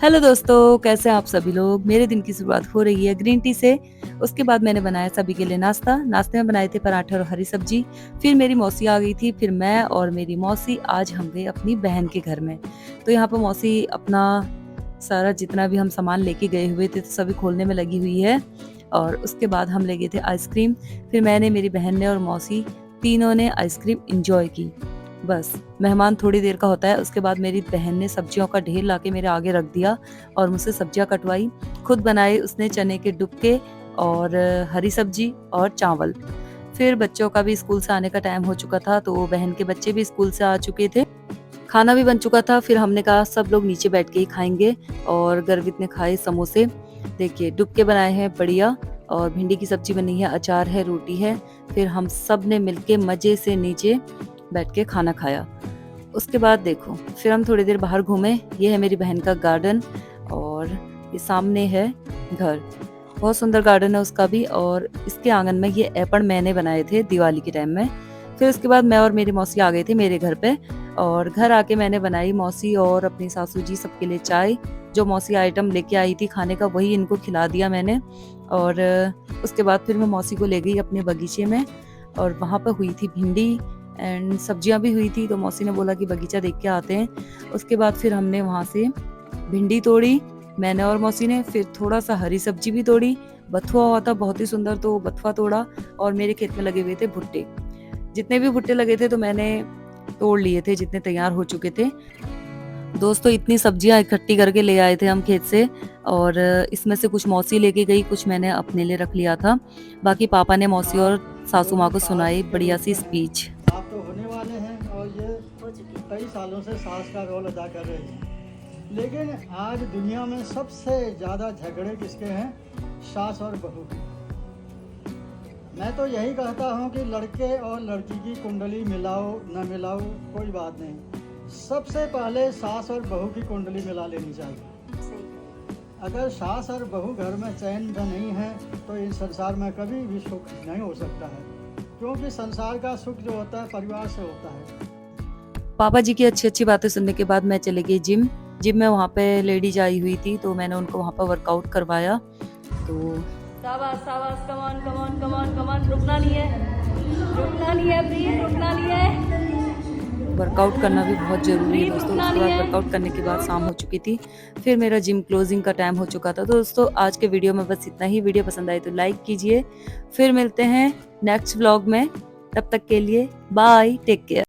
Hello दोस्तों, कैसे हैं आप सभी लोग। मेरे दिन की शुरुआत हो रही है ग्रीन टी से। उसके बाद मैंने बनाया सभी के लिए नाश्ता। नाश्ते में बनाए थे पराठे और हरी सब्जी। फिर मेरी मौसी आ गई थी। फिर मैं और मेरी मौसी आज हम गए अपनी बहन के घर में। तो यहाँ पर मौसी अपना सारा जितना भी हम सामान लेके गए हुए थे तो सभी खोलने में लगी हुई है। और उसके बाद हम ले गए थे आइसक्रीम। फिर मैंने, मेरी बहन ने और मौसी तीनों ने आइसक्रीम इंजॉय की। बस मेहमान थोड़ी देर का होता है। उसके बाद मेरी बहन ने सब्जियों का ढेर लाके मेरे आगे रख दिया और मुझसे सब्जियां कटवाई। खुद बनाए उसने चने के डुबके और हरी सब्जी और चावल। फिर बच्चों का भी स्कूल से आने का टाइम हो चुका था तो बहन के बच्चे भी स्कूल से आ चुके थे। खाना भी बन चुका था। फिर हमने कहा सब लोग नीचे बैठ के ही खाएंगे और गर्वित ने खाए समोसे। देखिए डुबके बनाए हैं बढ़िया, और भिंडी की सब्जी बनी है, अचार है, रोटी है। फिर हम सब ने मिलके मजे से नीचे बैठ के खाना खाया। उसके बाद देखो फिर हम थोड़ी देर बाहर घूमे। ये है मेरी बहन का गार्डन और ये सामने है घर। बहुत सुंदर गार्डन है उसका भी। और इसके आंगन में ये एप्पल मैंने बनाए थे दिवाली के टाइम में। फिर उसके बाद मैं और मेरी मौसी आ गए थे मेरे घर पे। और घर आके मैंने बनाई मौसी और अपनी सासू जी सबके लिए चाय। जो मौसी आइटम लेके आई थी खाने का वही इनको खिला दिया मैंने। और उसके बाद फिर मैं मौसी को ले गई अपने बगीचे में और वहाँ पर हुई थी भिंडी एंड सब्जियां भी हुई थी। तो मौसी ने बोला कि बगीचा देख के आते हैं। उसके बाद फिर हमने वहाँ से भिंडी तोड़ी मैंने और मौसी ने। फिर थोड़ा सा हरी सब्जी भी तोड़ी। बथुआ हुआ था बहुत ही सुंदर तो बथुआ तोड़ा। और मेरे खेत में लगे हुए थे भुट्टे। जितने भी भुट्टे लगे थे तो मैंने तोड़ लिए थे जितने तैयार हो चुके थे। दोस्तों इतनी सब्जियां इकट्ठी करके ले आए थे हम खेत से। और इसमें से कुछ मौसी लेके गई, कुछ मैंने अपने लिए रख लिया था। बाकी पापा ने मौसी और सासू माँ को सुनाई बढ़िया सी स्पीच। आप तो होने वाले हैं और ये कई सालों से सास का रोल अदा कर रहे हैं। लेकिन आज दुनिया में सबसे ज़्यादा झगड़े किसके हैं? सास और बहू के। मैं तो यही कहता हूँ कि लड़के और लड़की की कुंडली मिलाओ न मिलाओ कोई बात नहीं, सबसे पहले सास और बहू की कुंडली मिला लेनी चाहिए। अगर सास और बहू घर में चैन में नहीं है तो इस संसार में कभी भी सुख नहीं हो सकता है, क्योंकि संसार का सुख जो होता है परिवार से होता है। पापा जी की अच्छी अच्छी बातें सुनने के बाद मैं चले गई जिम। जिम में वहाँ पे लेडीज आई हुई थी तो मैंने उनको वहाँ पर वर्कआउट करवाया। तो शाबाश शाबाश, कमान कमान कमान कमान, रुकना नहीं है, रुकना नहीं है प्लीज, रुकना नहीं है। वर्कआउट करना भी बहुत जरूरी है दोस्तों। उसके बाद वर्कआउट करने के बाद शाम हो चुकी थी। फिर मेरा जिम क्लोजिंग का टाइम हो चुका था। तो दोस्तों आज के वीडियो में बस इतना ही। वीडियो पसंद आई तो लाइक कीजिए। फिर मिलते हैं नेक्स्ट व्लॉग में। तब तक के लिए बाय, टेक केयर।